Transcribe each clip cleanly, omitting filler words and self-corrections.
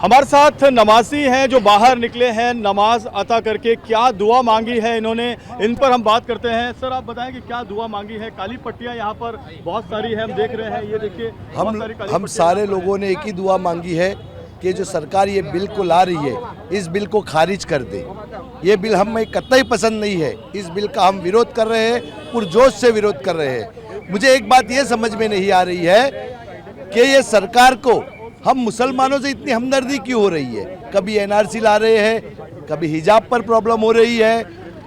हमारे साथ नमाजी हैं जो बाहर निकले हैं नमाज अता करके। क्या दुआ मांगी है इन्होंने, इन पर हम बात करते हैं। सर आप बताएं कि क्या दुआ मांगी है। काली पट्टियां यहाँ पर बहुत सारी है, हम देख रहे हैं, ये देखिए हम सारे लोगों ने एक ही दुआ मांगी है कि जो सरकार ये बिल को ला रही है इस बिल को खारिज कर दे। ये बिल हमें कतई पसंद नहीं है, इस बिल का हम विरोध कर रहे हैं, पुरजोश से विरोध कर रहे हैं। मुझे एक बात ये समझ में नहीं आ रही है कि ये सरकार को हम मुसलमानों से इतनी हमदर्दी क्यों हो रही है। कभी एनआरसी ला रहे हैं, कभी हिजाब पर प्रॉब्लम हो रही है,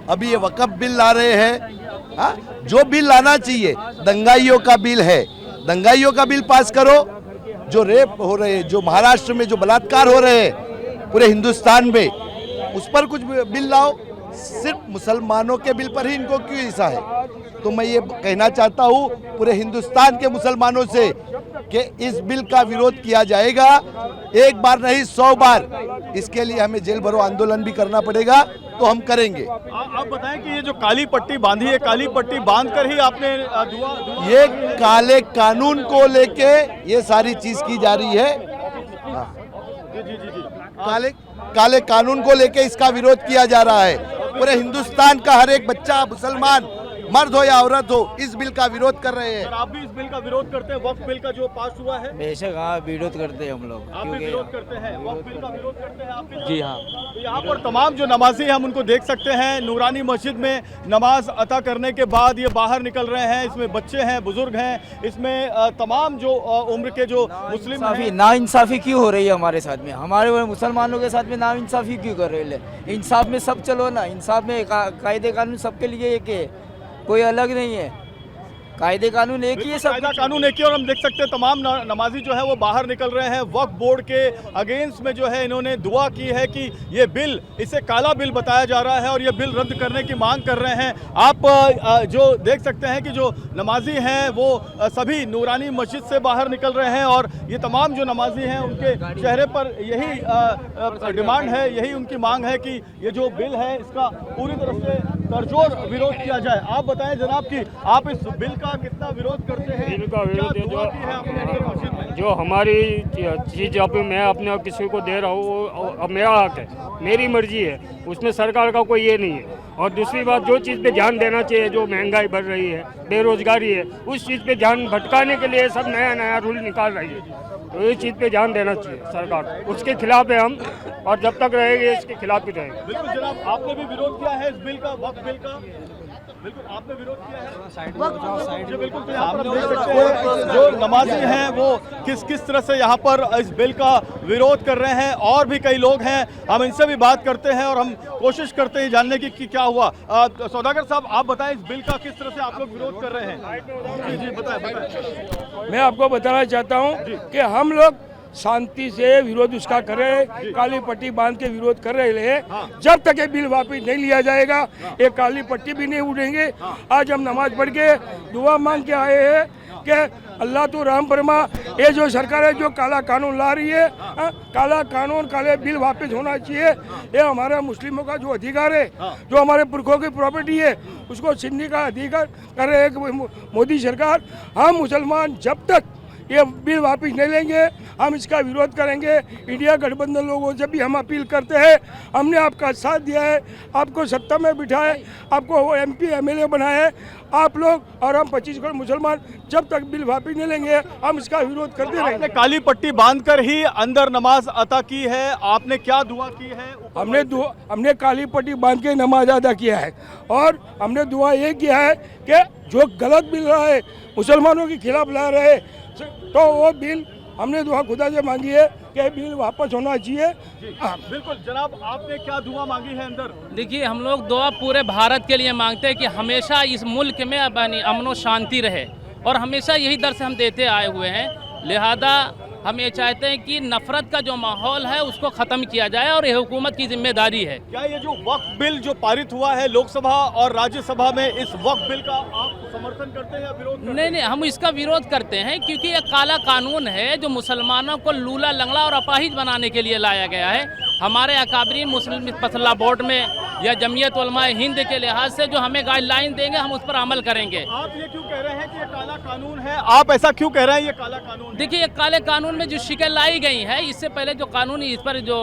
अभी ये वक़्फ़ बिल ला रहे हैं। हाँ, जो बिल लाना चाहिए, दंगाइयों का बिल है, दंगाइयों का बिल पास करो। जो रेप हो रहे हैं, जो महाराष्ट्र में जो बलात्कार हो रहे हैं पूरे हिंदुस्तान में, उस पर कुछ बिल लाओ। सिर्फ मुसलमानों के बिल पर ही इनको क्यों हिस्सा है। तो मैं ये कहना चाहता हूँ पूरे हिंदुस्तान के मुसलमानों से कि इस बिल का विरोध किया जाएगा, एक बार नहीं 100 बार। इसके लिए हमें जेल भरो आंदोलन भी करना पड़ेगा, तो हम करेंगे। आप बताएं कि ये जो काली पट्टी बांधी है, काली पट्टी बांध कर ही आपने दुआ ये काले कानून को लेके ये सारी चीज की जा रही है। जी। काले कानून को लेके इसका विरोध किया जा रहा है। पूरे हिंदुस्तान का हर एक बच्चा, मुसलमान मर्द हो या औरत हो, इस बिल का विरोध कर रहे हैं। आप भी इस बिल का विरोध करते हैं, वक्फ बिल का जो पास हुआ है? बेशक हाँ, विरोध करते हैं हम लोग। आप भी विरोध करते हैं, वक्फ बिल का विरोध करते हैं आप भी? जी हाँ। तो यहाँ पर तमाम जो नमाजी हैं हम उनको देख सकते हैं। नूरानी मस्जिद में नमाज अता करने के बाद ये बाहर निकल रहे हैं। इसमें बच्चे हैं, बुजुर्ग हैं, इसमें तमाम जो उम्र के जो मुस्लिम हैं। नाइंसाफ़ी क्यों हो रही है हमारे साथ में, हमारे मुसलमानों के साथ में नाइंसाफ़ी क्यों कर रहे हैं। इंसाफ में सब चलो ना, इंसाफ में कायदे कानून सबके लिए एक है, कोई अलग नहीं है। कायदे कानून एक ही है, सब कायदा कानून एक ही। और हम देख सकते हैं तमाम नमाजी जो है वो बाहर निकल रहे हैं। वक्फ बोर्ड के अगेंस्ट में जो है इन्होंने दुआ की है कि ये बिल, इसे काला बिल बताया जा रहा है और ये बिल रद्द करने की मांग कर रहे हैं। आप जो देख सकते हैं कि जो नमाजी हैं वो सभी नूरानी मस्जिद से बाहर निकल रहे हैं और ये तमाम जो नमाजी हैं उनके चेहरे पर यही डिमांड है, यही उनकी मांग है कि ये जो बिल है इसका पूरी तरह से करजोर विरोध किया जाए। आप बताएं जनाब कि आप इस बिल का कितना विरोध करते हैं? बिल का विरोध जो हमारी चीज़ मैं अपने किसी को दे रहा हूँ वो मेरा हक है, मेरी मर्जी है, उसमें सरकार का कोई ये नहीं है। और दूसरी बात, जो चीज़ पे ध्यान देना चाहिए, जो महंगाई बढ़ रही है, बेरोजगारी है, उस चीज़ पे ध्यान भटकाने के लिए सब नया नया रूल निकाल रही है। तो ये चीज़ पे ध्यान देना चाहिए सरकार, उसके खिलाफ है हम, और जब तक रहेंगे इसके खिलाफ ही रहेंगे। बिल्कुल जनाब, आपने भी विरोध किया है इस बिल का, वक्फ बिल का? बिल्कुल आपने विरोध किया है। जी बिल्कुल। तो यहाँ पर आप देख सकते हैं जो नमाजी हैं वो किस तरह से यहाँ पर इस बिल का विरोध कर रहे हैं। और भी कई लोग हैं, हम इनसे भी बात करते हैं और हम कोशिश करते हैं जानने की कि क्या हुआ। सौदागर साहब आप बताएं इस बिल का किस तरह से आप लोग विरोध कर रहे हैं? जी बताएं। मैं आपको बताना चाहता हूँ कि हम लोग शांति से विरोध उसका कर रहे हैं, काली पट्टी बांध के विरोध कर रहे हैं। जब तक ये बिल वापस नहीं लिया जाएगा ये काली पट्टी भी नहीं उड़ेंगे। आज हम नमाज पढ़ के दुआ मांग के आए हैं कि अल्लाह तो रहम फरमा, ये जो सरकार है जो काला कानून ला रही है, काला कानून, काले बिल वापस होना चाहिए। ये हमारा मुस्लिमों का जो अधिकार है, जो हमारे पुरखों की प्रॉपर्टी है, उसको छीनने का अधिकार कर रहे हैं मोदी सरकार। हम मुसलमान जब तक ये बिल वापस नहीं लेंगे हम इसका विरोध करेंगे। इंडिया गठबंधन लोगों से भी हम अपील करते हैं, हमने आपका साथ दिया है, आपको सत्ता में बिठाए, आपको MP MLA बनाए आप लोग, और हम 25 करोड़ मुसलमान जब तक बिल वापस नहीं लेंगे हम इसका विरोध करते रहेंगे। आपने काली पट्टी बांधकर ही अंदर नमाज अता की है, आपने क्या दुआ की है? हमने काली पट्टी बांध के नमाज अदा किया है और हमने दुआ ये किया है कि जो गलत बिल रहा है, मुसलमानों के खिलाफ ला रहे, तो वो बिल हमने दुआ खुदा से मांगी है कि बिल वापस होना चाहिए। बिल्कुल जनाब, आपने क्या दुआ मांगी है अंदर? देखिए, हम लोग दुआ पूरे भारत के लिए मांगते हैं कि हमेशा इस मुल्क में अमन और शांति रहे, और हमेशा यही दर्स हम देते आए हुए हैं। लिहाजा हम ये चाहते हैं कि नफरत का जो माहौल है उसको ख़त्म किया जाए, और ये हुकूमत की जिम्मेदारी है। क्या ये जो वक्फ बिल जो पारित हुआ है लोकसभा और राज्यसभा में, इस वक्फ बिल का आप समर्थन करते हैं या विरोध करते हैं? नहीं, हम इसका विरोध करते हैं क्योंकि ये काला कानून है जो मुसलमानों को लूला लंगड़ा और अपाहिज बनाने के लिए लाया गया है। हमारे अकाबरीन मुस्लिम फसला बोर्ड में या जमीयत उलमा हिंद के लिहाज से जो हमें गाइडलाइन देंगे हम उस पर अमल करेंगे। आप ये क्यों कह रहे हैं कि ये काला कानून है? आप ऐसा क्यों कह रहे हैं ये काला कानून है? देखिए, काले कानून में जो शिकें लाई गई है, इससे पहले जो कानून इस पर जो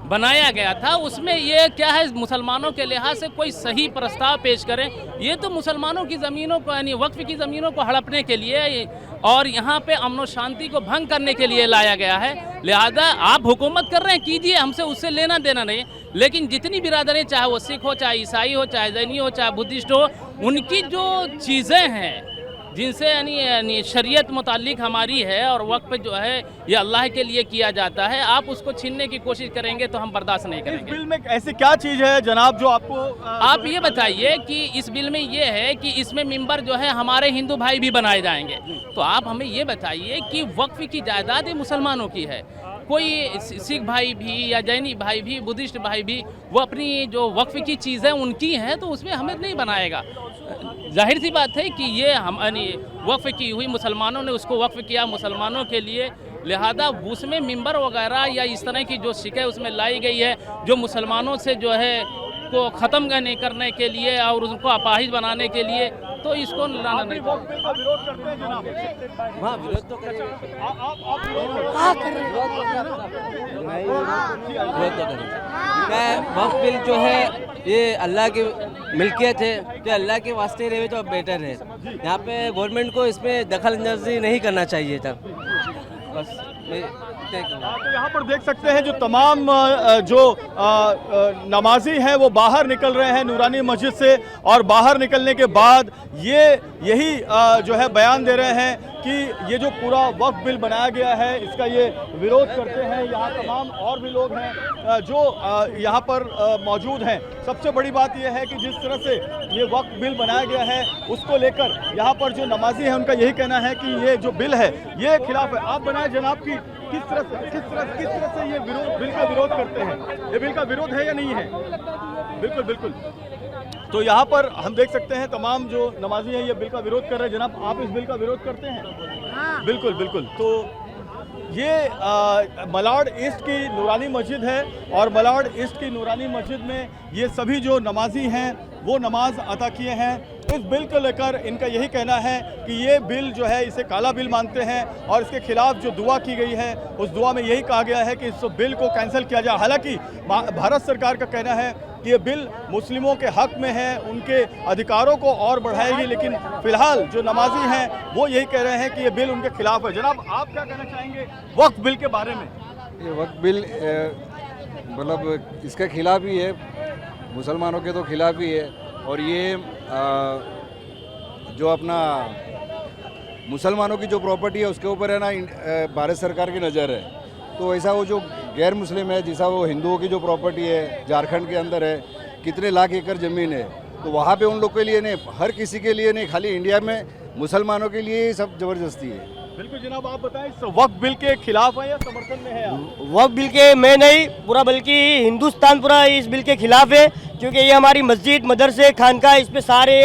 बनाया गया था उसमें ये क्या है, मुसलमानों के लिहाज से कोई सही प्रस्ताव पेश करें। ये तो मुसलमानों की ज़मीनों को यानी वक्फ की ज़मीनों को हड़पने के लिए और यहाँ पे अमन शांति को भंग करने के लिए लाया गया है। लिहाजा आप हुकूमत कर रहे हैं, कीजिए, हमसे उससे लेना देना नहीं। लेकिन जितनी बिरादरी, चाहे वो सिख हो, चाहे ईसाई हो, चाहे जैनी हो, चाहे बुद्धिस्ट हो, उनकी जो चीज़ें हैं जिनसे यानी शरीयत मुतालिक हमारी है और वक्त पे जो है ये अल्लाह के लिए किया जाता है, आप उसको छीनने की कोशिश करेंगे तो हम बर्दाश्त नहीं इस करेंगे। बिल में ऐसी क्या चीज है जनाब जो आपको आप ये बताइए कि इस बिल में ये है कि इसमें मिंबर जो है हमारे हिंदू भाई भी बनाए जाएंगे। तो आप हमें ये बताइए कि वक्फ की जायदाद मुसलमानों की है, कोई सिख भाई भी या जैनी भाई भी, बुद्धिस्ट भाई भी, वो अपनी जो वक्फ की चीज़ें उनकी हैं तो उसमें हमें नहीं बनाएगा। जाहिर सी बात है कि ये हम वक्फ की हुई, मुसलमानों ने उसको वक्फ किया मुसलमानों के लिए, लिहाजा उसमें मिंबर वगैरह या इस तरह की जो शिकायत उसमें लाई गई है जो मुसलमानों से जो है को ख़त्म करने के लिए और उनको अपाहिज बनाने के लिए, तो इसको लाना नहीं। वक्फ बिल का विरोध करते हैं जनाब? हाँ, विरोध तो करेंगे। आप विरोध करते हैं? विरोध तो करेंगे। मैं वक्फ बिल जो है ये अल्लाह की मिल्कियत है, तो अल्लाह के वास्ते रहे तो बेटर है। यहाँ पे गवर्नमेंट को इसमें दखल अंदाजी नहीं करना चाहिए था, बस तो यहाँ पर देख सकते हैं जो तमाम जो नमाजी हैं वो बाहर निकल रहे हैं नूरानी मस्जिद से, और बाहर निकलने के बाद यही जो है बयान दे रहे हैं कि ये जो पूरा वक्फ बिल बनाया गया है इसका ये विरोध करते हैं। यहाँ तमाम और भी लोग हैं जो यहाँ पर मौजूद हैं। सबसे बड़ी बात यह है कि जिस तरह से ये वक्फ बिल बनाया गया है उसको लेकर यहाँ पर जो नमाजी हैं उनका यही कहना है कि ये जो बिल है ये खिलाफ है। आप बनाए जनाब की किस तरह से ये बिल का विरोध करते हैं? ये बिल का विरोध है या नहीं है? बिल्कुल बिल्कुल। तो यहाँ पर हम देख सकते हैं तमाम जो नमाजी हैं ये बिल का विरोध कर रहे हैं। जनाब, आप इस बिल का विरोध करते हैं? हाँ। बिल्कुल बिल्कुल। तो ये मलाड ईस्ट की नूरानी मस्जिद है और मलाड ईस्ट की नूरानी मस्जिद में ये सभी जो नमाजी हैं वो नमाज अता किए हैं। इस बिल को लेकर इनका यही कहना है कि ये बिल जो है इसे काला बिल मानते हैं और इसके खिलाफ जो दुआ की गई है उस दुआ में यही कहा गया है कि इस बिल को कैंसिल किया जाए। हालांकि भारत सरकार का कहना है कि ये बिल मुस्लिमों के हक में है, उनके अधिकारों को और बढ़ाएगी, लेकिन फिलहाल जो नमाजी हैं वो यही कह रहे हैं कि ये बिल उनके खिलाफ है। जनाब, आप क्या कहना चाहेंगे वक्फ बिल के बारे में? ये वक्फ बिल मतलब इसके खिलाफ ही है, मुसलमानों के तो खिलाफ ही है। और ये जो अपना मुसलमानों की जो प्रॉपर्टी है उसके ऊपर है ना भारत सरकार की नज़र है। तो ऐसा वो जो गैर मुस्लिम है, जैसा वो हिंदुओं की जो प्रॉपर्टी है झारखंड के अंदर है, कितने लाख एकड़ ज़मीन है, तो वहाँ पे उन लोग के लिए नहीं, हर किसी के लिए नहीं, खाली इंडिया में मुसलमानों के लिए सब ज़बरदस्ती है। बिल्कुल जनाब, आप बताएं इस वक्फ बिल के खिलाफ है या समर्थन में है आप? वक्फ बिल के मैं नहीं, पूरा बल्कि हिंदुस्तान पूरा इस बिल के खिलाफ है, क्योंकि ये हमारी मस्जिद, मदरसे, खानका, इस पे सारे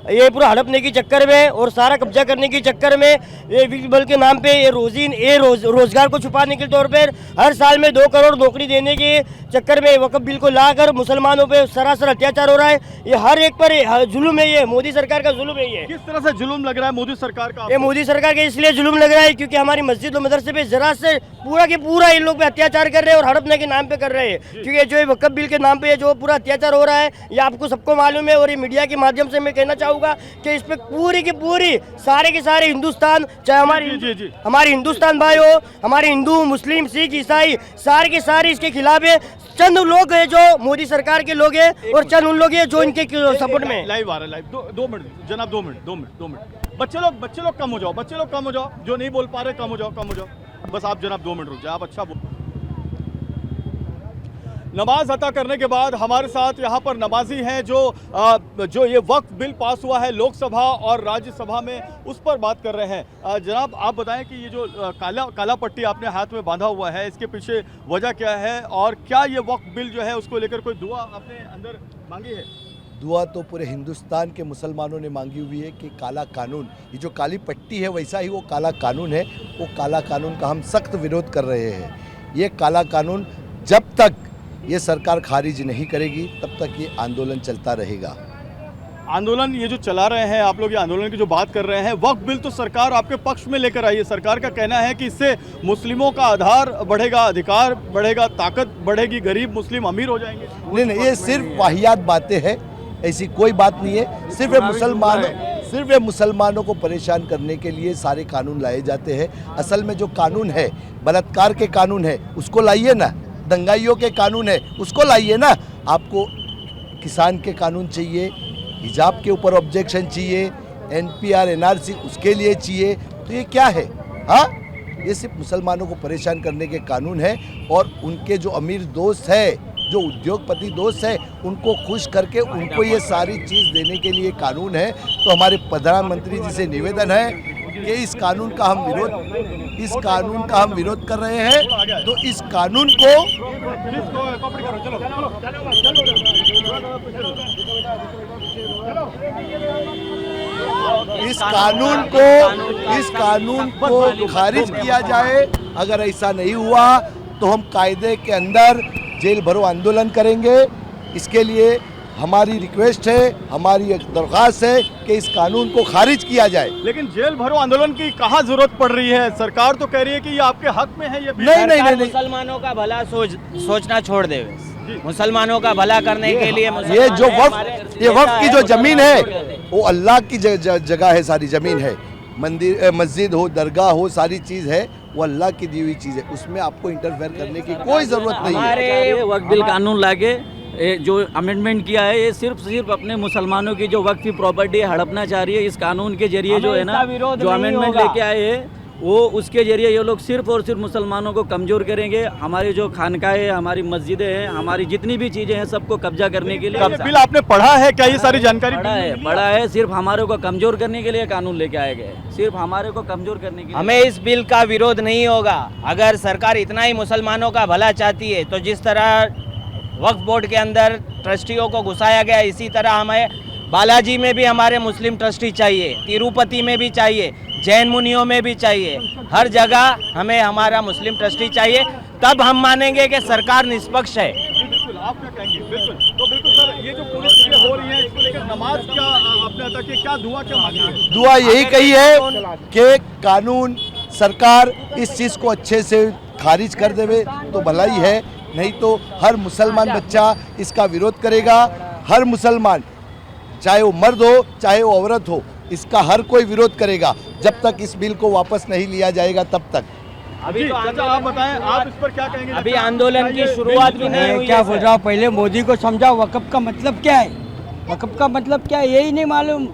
ये पूरा हड़पने की चक्कर में और सारा कब्जा करने की चक्कर में ये बिल के नाम पे ये रोजगार को छुपाने के तौर पर हर साल में 2 करोड़ नौकरी देने के चक्कर में वक्फ बिल को लाकर मुसलमानों पे सरासर अत्याचार हो रहा है। ये हर एक पर जुल्म है, ये मोदी सरकार का जुल्म है। ये किस तरह से जुल्म लग रहा है मोदी सरकार का? ये मोदी सरकार के इसलिए जुल्म लग रहा है क्योंकि हमारी मस्जिद और मदरसे पे जरा से पूरा के पूरा इन लोग पे अत्याचार कर रहे हैं और हड़पने के नाम पे कर रहे हैं। क्योंकि जो वक्फ बिल के नाम पे जो पूरा अत्याचार हो रहा है ये आपको सबको मालूम है, और ये मीडिया के माध्यम से मैं कहना चाहूँगा कि इस पे पूरी की पूरी सारे के सारे हिंदुस्तान, चाहे हमारे हिंदुस्तान भाई हो, हमारे हिंदू, मुस्लिम, सिख, ईसाई, सारे के सारे इसके खिलाफ है। चंद लोग हैं जो मोदी सरकार के लोग हैं और चंद उन लोग हैं जो इनके सपोर्ट में। लाइव आ रहा है, लाइव। 2 मिनट जनाब, 2 मिनट। बच्चे लोग कम हो जाओ, जो नहीं बोल पा रहे कम हो जाओ। बस आप जनाब 2 मिनट रुक जाए, आप अच्छा बोल। नमाज अता करने के बाद हमारे साथ यहाँ पर नमाजी हैं जो ये वक्फ बिल पास हुआ है लोकसभा और राज्यसभा में, उस पर बात कर रहे हैं। जनाब, आप बताएं कि ये जो काला पट्टी आपने हाथ में बांधा हुआ है इसके पीछे वजह क्या है, और क्या ये वक्फ बिल जो है उसको लेकर कोई दुआ आपने अंदर मांगी है? दुआ तो पूरे हिंदुस्तान के मुसलमानों ने मांगी हुई है कि काला कानून, ये जो काली पट्टी है वैसा ही वो काला कानून है, वो काला कानून का हम सख्त विरोध कर रहे हैं। ये काला कानून जब तक ये सरकार खारिज नहीं करेगी तब तक ये आंदोलन चलता रहेगा। आंदोलन ये जो चला रहे हैं आप लोग, ये आंदोलन की जो बात कर रहे हैं, वक्फ बिल तो सरकार आपके पक्ष में लेकर आई है। सरकार का कहना है कि इससे मुस्लिमों का आधार बढ़ेगा, अधिकार बढ़ेगा, ताकत बढ़ेगी, गरीब मुस्लिम अमीर हो जाएंगे। नहीं, ये सिर्फ वाहियात बातें हैं, ऐसी कोई बात नहीं है। सिर्फ ये मुसलमानों को परेशान करने के लिए सारे कानून लाए जाते हैं। असल में जो कानून है, बलात्कार के कानून है, उसको लाइए ना। दंगाइयों के कानून है, उसको लाइए ना। आपको किसान के कानून चाहिए, हिजाब के ऊपर ऑब्जेक्शन चाहिए, एनपीआर एनआरसी उसके लिए चाहिए, तो ये क्या है? हाँ, ये सिर्फ मुसलमानों को परेशान करने के कानून है। और उनके जो अमीर दोस्त है, जो उद्योगपति दोस्त है, उनको खुश करके उनको ये सारी चीज़ देने के लिए कानून है। तो हमारे प्रधानमंत्री जी से निवेदन है कि इस कानून का हम विरोध कर रहे हैं। तो इस कानून को खारिज किया जाए। अगर ऐसा नहीं हुआ तो हम कायदे के अंदर जेल भरो आंदोलन करेंगे। इसके लिए हमारी रिक्वेस्ट है, हमारी एक दरख्वास्त है कि इस कानून को खारिज किया जाए। लेकिन जेल भरो आंदोलन की कहाँ जरूरत पड़ रही है? सरकार तो कह रही है कि ये आपके हक में है। ये नहीं। मुसलमानों का भला सोचना छोड़ दे, मुसलमानों का भला करने के लिए ये जो वक्फ की जो जमीन है वो अल्लाह की जगह है, सारी जमीन है। मंदिर, मस्जिद हो, दरगाह हो, सारी चीज़ है, वो अल्लाह की दी हुई चीज़ है। उसमें आपको इंटरफेयर करने की कोई ज़रूरत नहीं है। वक्फ बिल कानून लाके जो अमेंडमेंट किया है, ये सिर्फ अपने मुसलमानों की जो वक्फ की प्रॉपर्टी हड़पना चाह रही है। इस कानून के जरिए जो है ना, जो अमेंडमेंट लेके आए हैं, वो उसके जरिए ये लोग सिर्फ और सिर्फ मुसलमानों को कमज़ोर करेंगे। हमारी जो खानकाहें हैं, हमारी मस्जिदें हैं, हमारी जितनी भी चीज़ें हैं, सबको कब्जा करने के लिए। बिल आपने पढ़ा है क्या? ये सारी जानकारी पढ़ा है। सिर्फ हमारे को कमज़ोर करने के लिए कानून लेके आए गए, सिर्फ हमारे को कमज़ोर करने के लिए। हमें इस बिल का विरोध नहीं होगा। अगर सरकार इतना ही मुसलमानों का भला चाहती है तो जिस तरह वक्फ बोर्ड के अंदर ट्रस्टियों को घुसाया गया, इसी तरह हमें बालाजी में भी हमारे मुस्लिम ट्रस्टी चाहिए, तिरुपति में भी चाहिए, जैन मुनियों में भी चाहिए। हर जगह हमें हमारा मुस्लिम ट्रस्टी चाहिए, तब हम मानेंगे कि सरकार निष्पक्ष है। बिल्कुल, आप क्या कहेंगे? बिल्कुल, तो बिल्कुल सर, ये जो पूरी चीजें हो रही हैं, इसको लेकर नमाज क्या आपने अदा की, क्या दुआ क्या मांगी है? दुआ यही कही है कि कानून सरकार इस चीज़ को अच्छे से खारिज कर देवे तो भलाई है, नहीं तो हर मुसलमान बच्चा इसका विरोध करेगा। हर मुसलमान, चाहे वो मर्द हो चाहे वो औरत हो, इसका हर कोई विरोध करेगा जब तक इस बिल को वापस नहीं लिया जाएगा तब तक। अभी तो आप बताएं, आप इस पर क्या कहेंगे? अभी आंदोलन की शुरुआत भी नहीं हुई। क्या बोल रहा हूँ, पहले मोदी को समझाओ वक़्फ़ का मतलब क्या है। वक़्फ़ का मतलब क्या है यही नहीं मालूम।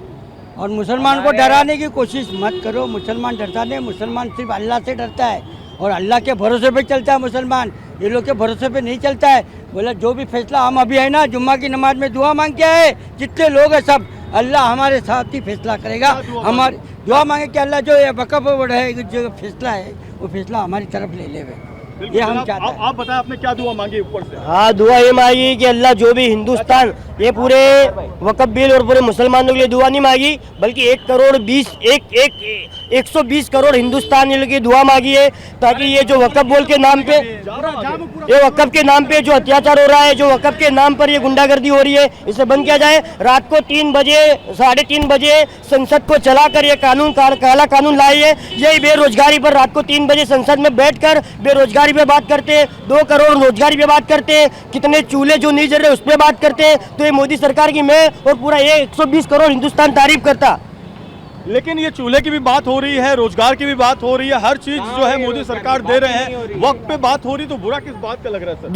और मुसलमान को डराने की कोशिश मत करो। मुसलमान डरता नहीं, मुसलमान सिर्फ अल्लाह से डरता है और अल्लाह के भरोसे पे चलता है मुसलमान। ये लोग के भरोसे पे नहीं चलता है। बोला जो भी फैसला हम अभी है ना, जुम्मा की नमाज में दुआ मांग के आए, जितने लोग हैं सब, अल्लाह हमारे साथ ही फैसला करेगा। हमारे दुआ मांगे कि अल्लाह जो ये वक़्फ़ बोर्ड है, जो फैसला है वो फैसला हमारी तरफ ले लेवे। ये हम चाहते हैं। आप बताएं, आपने क्या दुआ मांगी ऊपर से? हाँ, दुआ ये मांगी कि अल्लाह जो भी हिंदुस्तान, ये पूरे वक़्फ़ बिल और पूरे मुसलमानों के लिए दुआ नहीं मांगी, बल्कि 120 करोड़ हिंदुस्तान की दुआ मांगी है, ताकि ये जो वक़्फ़ बोल के नाम पे, ये वक़्फ़ के नाम पे जो अत्याचार हो रहा है, जो वक़्फ़ के नाम पर ये गुंडागर्दी हो रही है, इसे बंद किया जाए। रात को 3 बजे, 3:30 बजे संसद को चलाकर ये कानून, काला कानून लाई है। यही बेरोजगारी पर रात को 3 बजे संसद में बैठकर बेरोजगारी पे बात करते हैं, 2 करोड़ रोजगारी पे बात करते हैं, कितने चूल्हे जो नहीं जल रहे उस पर बात करते हैं। तो ये मोदी सरकार की मैं और पूरा ये 120 करोड़ हिंदुस्तान तारीफ करता। लेकिन ये चूल्हे की भी बात हो रही है, रोजगार की भी बात हो रही है, हर चीज जो है मोदी सरकार दे रहे हैं। वक्त पे बात हो रही, तो बुरा किस बात का लग रहा है सर?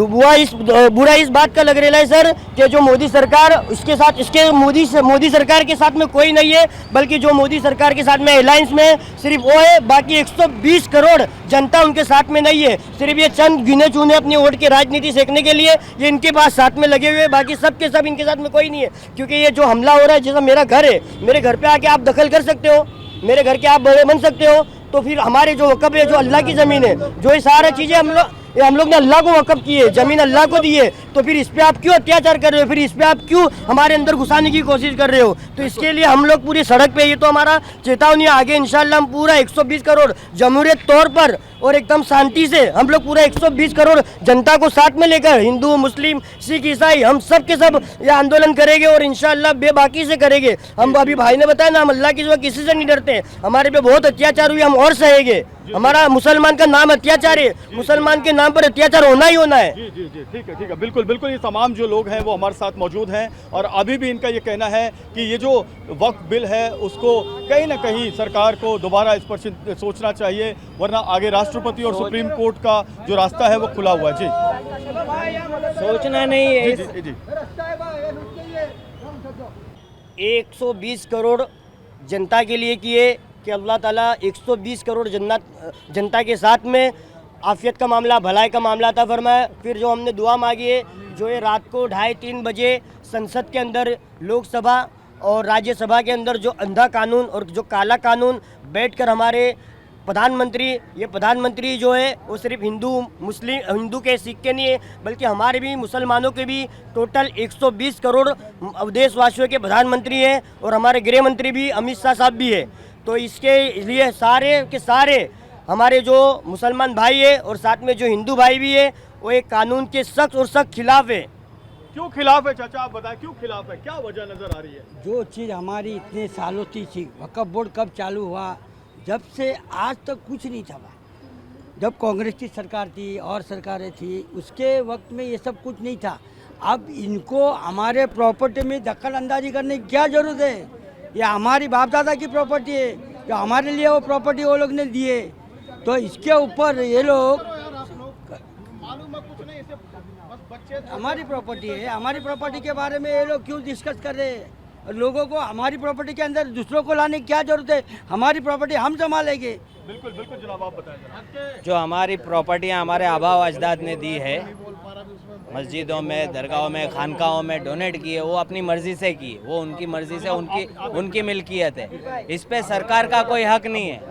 बुरा इस बात का लग रहा है सर कि जो मोदी सरकार, उसके साथ, इसके मोदी सरकार के साथ में कोई नहीं है, बल्कि जो मोदी सरकार के साथ में अलायंस में सिर्फ वो है, बाकी 120 करोड़ जनता उनके साथ में नहीं है। सिर्फ ये चंद गिने चुने अपनी वोट की राजनीति सेकने के लिए ये इनके पास साथ में लगे हुए, बाकी सब के सब इनके साथ में कोई नहीं है। क्योंकि ये जो हमला हो रहा है, जैसा मेरा घर है, मेरे घर पे आके आप दखल कर सकते हो, मेरे घर के आप बड़े बन सकते हो, तो फिर हमारे जो वक़्फ़ है, जो अल्लाह की ज़मीन है, जो ये सारी चीज़ें हम लोग ने अल्लाह को वक़्फ़ की है, ज़मीन अल्लाह को दी है, तो फिर इस पे आप क्यों अत्याचार कर रहे हो? फिर इस पे आप क्यों हमारे अंदर घुसाने की कोशिश कर रहे हो? तो इसके लिए हम लोग पूरी सड़क पे, ये तो हमारा चेतावनी है। आगे इंशाल्लाह हम पूरा 120 करोड़ जमहूरियत तौर पर और एकदम शांति से हम लोग पूरा 120 करोड़ जनता को साथ में लेकर, हिंदू मुस्लिम सिख ईसाई, हम सब के सब ये आंदोलन करेंगे और इंशाअल्लाह बेबाकी से करेंगे। हम अभी भाई ने बताया ना, हम अल्लाह की सिवा किसी से नहीं डरते। हमारे पे बहुत अत्याचार हुए, हम और सहेंगे। हमारा मुसलमान का नाम अत्याचार है, मुसलमान के नाम पर अत्याचार होना ही होना है। जी जी जी, ठीक है बिल्कुल बिल्कुल। ये तमाम जो लोग हैं वो हमारे साथ मौजूद हैं और अभी भी इनका ये कहना है कि ये जो वक्फ बिल है उसको कहीं ना कहीं सरकार को दोबारा इस पर सोचना चाहिए, वरना आगे राष्ट्रपति और सुप्रीम कोर्ट का जो रास्ता है वो खुला हुआ है। जी सोचना नहीं है। जी जी, 120 करोड़ जनता के लिए किए कि अल्लाह ताला 120 करोड़ जनता के साथ में आफियत का मामला, भलाई का मामला था फरमाया। फिर जो हमने दुआ मांगी है, जो ये रात को 2:30-3 बजे संसद के अंदर, लोकसभा और राज्यसभा के अंदर जो अंधा कानून और जो काला कानून बैठकर हमारे प्रधानमंत्री जो है वो सिर्फ हिंदू के सिख के नहीं है, बल्कि हमारे भी मुसलमानों के भी टोटल 120 करोड़ देशवासियों के प्रधानमंत्री हैं और हमारे गृह मंत्री भी अमित शाह साहब भी है। तो इसके लिए सारे के सारे हमारे जो मुसलमान भाई है और साथ में जो हिंदू भाई भी है वो एक कानून के सख्त और सख्त खिलाफ है। क्यों खिलाफ है चाचा, आप बताएं क्यों खिलाफ है, क्या वजह नजर आ रही है? जो चीज़ हमारी इतने सालों की थी, वक्फ बोर्ड कब चालू हुआ, जब से आज तक कुछ नहीं था। जब कांग्रेस की सरकार थी और सरकारें थी उसके वक्त में ये सब कुछ नहीं था। अब इनको हमारे प्रॉपर्टी में दखल अंदाजी करने की क्या ज़रूरत है? ये हमारी बाप दादा की प्रॉपर्टी है, जो हमारे लिए वो प्रॉपर्टी वो लोग ने दिए, तो इसके ऊपर ये लोग हमारी प्रॉपर्टी है, हमारी प्रॉपर्टी के बारे में ये लोग क्यों डिस्कस कर रहे हैं? लोगों को हमारी प्रॉपर्टी के अंदर दूसरों को लाने की क्या जरूरत है? हमारी प्रॉपर्टी हम संभालेंगे। बिल्कुल बिल्कुल जनाब, आप बताएं। जो हमारी प्रॉपर्टियां हमारे आबा व अजदाद ने दी है, मस्जिदों में, दरगाहों में, खानकाहों में डोनेट किए, वो अपनी मर्जी से की, वो उनकी मर्जी से उनकी मिल्कियत है। इस पे सरकार का कोई हक नहीं है,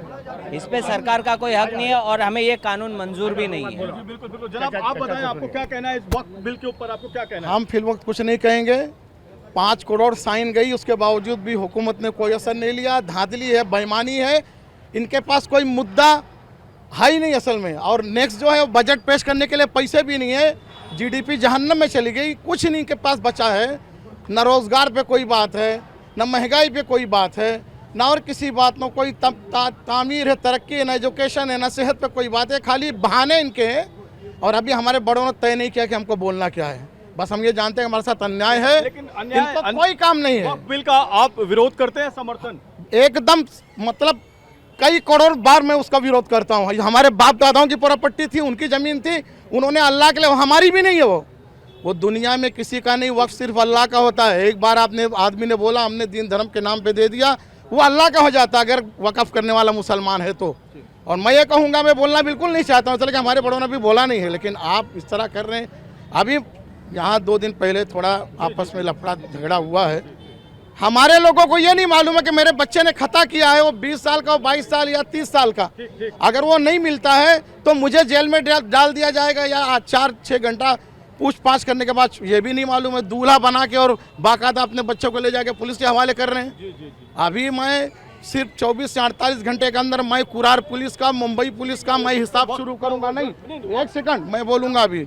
इस पे सरकार का कोई हक नहीं है और हमें ये कानून मंजूर भी नहीं है। बिल्कुल बिल्कुल जनाब, आप बताएं आपको क्या कहना है इस वक्फ बिल के ऊपर, आपको क्या कहना है? हम फिलवक्त कुछ नहीं कहेंगे। 5 करोड़ साइन गई, उसके बावजूद भी हुकूमत ने कोई असर नहीं लिया। धांधली है, बेईमानी है, इनके पास कोई मुद्दा है ही नहीं असल में। और नेक्स्ट जो है वो बजट पेश करने के लिए पैसे भी नहीं है। जीडीपी जहन्नम में चली गई, कुछ नहीं के पास बचा है। न रोज़गार पे कोई बात है, न महंगाई पे कोई बात है, न और किसी बात में कोई तामीर है, तरक्की है, न एजुकेशन है, न सेहत पे कोई बात है। खाली बहाने इनके हैं और अभी हमारे बड़ों ने तय नहीं किया कि हमको बोलना क्या है। बस हम ये जानते हैं हमारे साथ अन्याय है, लेकिन अन्याय कोई काम नहीं है। वक्फ बिल का आप विरोध करते हैं, समर्थन? एकदम, मतलब कई करोड़ बार मैं उसका विरोध करता हूँ। हमारे बाप दादाओं की प्रॉपर्टी थी, उनकी ज़मीन थी, उन्होंने अल्लाह के लिए, हमारी भी नहीं है वो दुनिया में किसी का नहीं। वक्फ सिर्फ अल्लाह का होता है। एक बार आदमी ने बोला हमने दीन धर्म के नाम पे दे दिया, वो अल्लाह का हो जाता अगर वक़्फ़ करने वाला मुसलमान है तो। और मैं ये कहूँगा, मैं बोलना बिल्कुल नहीं चाहता हूँ, इसलिए हमारे बड़ों ने भी बोला नहीं है, लेकिन आप इस तरह कर रहे हैं। अभी यहाँ 2 दिन पहले थोड़ा आपस में लफड़ा झगड़ा हुआ है। हमारे लोगों को ये नहीं मालूम है कि मेरे बच्चे ने खता किया है, वो 20 साल का, 22 साल या 30 साल का। अगर वो नहीं मिलता है तो मुझे जेल में डाल दिया जाएगा या 4-6 घंटा पूछताछ करने के बाद। ये भी नहीं मालूम है, दूल्हा बना के और बाकायदा अपने बच्चों को ले जाके पुलिस के हवाले कर रहे हैं। अभी मैं सिर्फ 24 से 48 घंटे के अंदर मैं कुरार पुलिस का, मुंबई पुलिस का मैं हिसाब शुरू करूँगा। नहीं, 1 सेकंड मैं बोलूँगा। अभी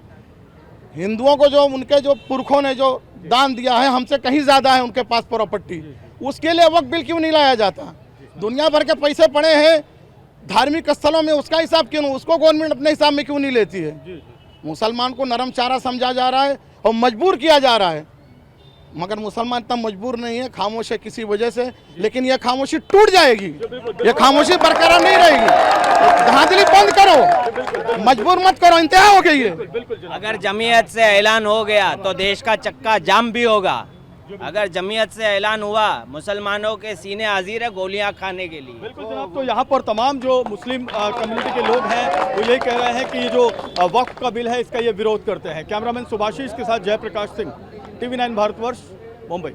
हिंदुओं को जो उनके जो पुरखों ने जो दान दिया है, हमसे कहीं ज़्यादा है उनके पास प्रॉपर्टी, उसके लिए वक्फ बिल क्यों नहीं लाया जाता? दुनिया भर के पैसे पड़े हैं धार्मिक स्थलों में, उसका हिसाब क्यों नहीं, उसको गवर्नमेंट अपने हिसाब में क्यों नहीं लेती है? मुसलमान को नरम चारा समझा जा रहा है और मजबूर किया जा रहा है, मगर मुसलमान इतना मजबूर नहीं है, खामोश है किसी वजह से। लेकिन यह खामोशी टूट जाएगी, यह खामोशी बरकरार नहीं रहेगी। धांधली बंद करो, मजबूर मत करो, इंतहा हो गई है। अगर जमीयत से ऐलान हो गया तो देश का चक्का जाम भी होगा। अगर जमीयत से ऐलान हुआ, मुसलमानों के सीने हाजिर है गोलियां खाने के लिए। बिल्कुल जनाब, तो यहाँ पर तमाम जो मुस्लिम कम्युनिटी के लोग हैं वो यही कह रहे हैं कि जो वक्फ का बिल है इसका ये विरोध करते हैं। कैमरामैन सुभाषिष के साथ जयप्रकाश सिंह, TV9 भारतवर्ष, मुंबई।